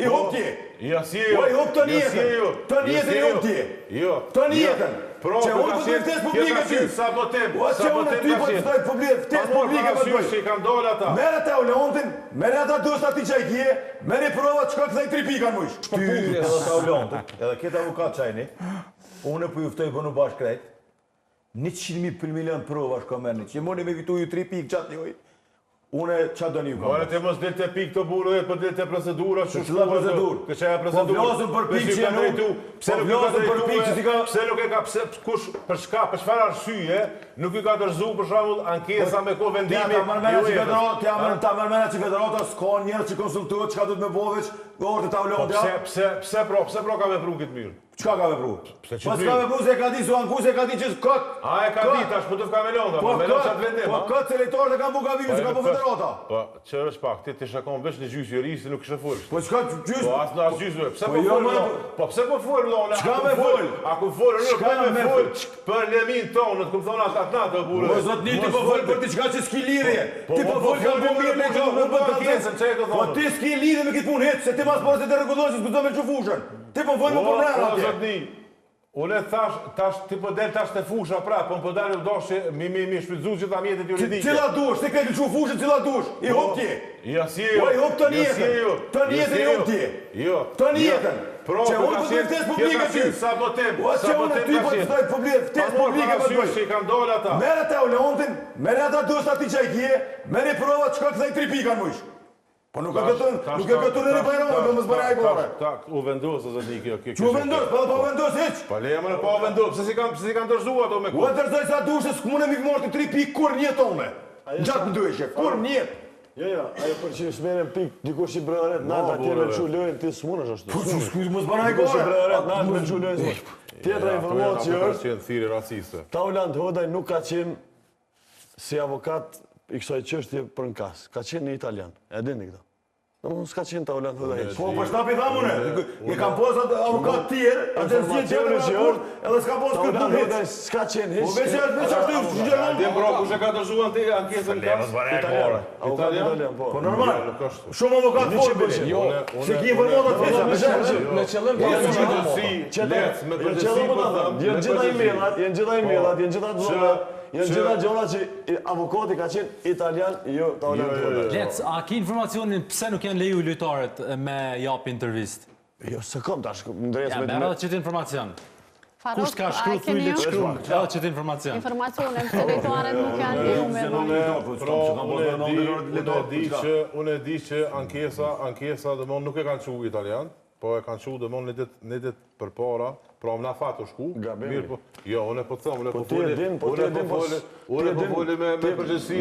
I hop ti. Ja si e jo. Po i hop të njetën. Të njetën i hop ti. Jo. Të njetën. Që unë po të ftesë publike ty. Sabotem. Që unë ty po të ftesë publike për që i kanë dollë ata. Mere te u Leontin, mere ata duhet ati që i kje, mere i prova që ka këthej 3 pika në mujsh. Ty edhe ta u Leontin, edhe këtë avukat qajni, unë po juftoj për në bashkë krejt, 100.000 milion prova shko mërni, që moni me vitu ju 3 pikë qatë njoj. Une qa do një ka? Ore te mos del të pikë të burë dhe për del të procedura që shkua procedurë. Të që e procedurë. Po vlosën për pikë që janë Pse nuk e ka pse kush për shka, për çfarë arsye nuk i ka dorëzu për shembull ankesa me kohë vendimi. Ta mërmena që federata s'ka njerëz që konsultuhet çka do të më bëvesh, orë të tavlon. Pse ka vepruar këtë mirë? Çka ka vepruar? Pse s'ka vepruar se e ka di Zuanku, se e ka di që kot. A e ka di tash, po të ka melon, melon çat vendim. Po kot selektorët e kanë buka vimin, s'ka po federata. Po ç'është pak, ti shakon vesh në gjyqë juristë nuk kishe fol. Po çka gjyqë? Po as në gjyqë. Pse po fol? Po pse po fol vllona? Çka me fol? A ku fol? Nuk me fol për lemin tonë, ku thon ata natë burrë. Po zotni ti po fol për diçka që s'ki lidhje. Ti po fol për mirë me këto, po ankesën, çe do thon. Po ti s'ki lidhje me këtë punë hiç, se ti mas po se të rregullosh s'do me çufushën. Ti po fol më për rreth atje. Zotni. Unë tash ti po del tash te fusha prap, po dalë doshi mi shfrytzu që ta mjetet juridike. Cila dush, ti ke çu fushën cila dush. I hop ti. Ja si e jo. Po i hop të njetën. Të njetën i hop ti. Jo. Të njetën. Që unë po të ftesë publike ty. Sabotem. Që unë ty po të ftesë publike për ty. Që i kanë dollë ata. Mere te u Leontin, mere ata duhet ati që i kje, mere i prova që ka këthej 3 pika në mujsh. Po nuk e gëtu në një bajrama, do më zbëra i bore. U vendosë, zëtni, kjo. Që u vendosë, po vendosë hiq. Pa leja më në pa u vendosë, pëse si kanë dërzu ato me ku? U e dërzoj sa dushë, s'ku mune mi këmorë të 3 pikë kur një tone. Gjatë më dueshe, kur një. Jo, ajo për që shmerën pikë, dikush i brëret, natë atje me që lojnë, ti s'munësh ashtu. Po që s'ku më zbëra i Dikush i bore. brëret, natë me që lojnë. Tjetra informatë që është, Taulant Hodaj nuk ka qenë si avokat i kësaj çështje për në kas. Ka qenë një italian, e dini këta. Unë s'ka qenë Taulant Hodaj. Po, për shtapi thamune, je kam posat avokat tjerë, agencije tjerë në raport, edhe s'ka posë këtë Taulant hiç. Hodaj s'ka qenë hiç. Po veç ashtu që gjëron. Dhe bro, kush e ka dërzuar ti ankesën kas? Italian, po. Po normal. Shumë avokat folën. Jo, se ki informata të fesa. me qëllim Janë gjitha emaillat, janë gjitha gjona që avokati ka qenë italian, jo Taulant Hodaj. Lec, a ki informacionin pse nuk janë leju lojtarët me jap intervist? Jo, se kom tash, ndres Ja, me merë edhe qëtë informacion. Kush ka shkru, thuj le të shkru, edhe qëtë informacion. Informacionin, se lojtarët nuk janë leju me Unë e di që ankesa dhe mon nuk e kanë qu italian, po e kanë qu dhe mon në dit për para, pra më na fatë u shku. Jo, unë e po të thëmë, unë e po folë me përgjësi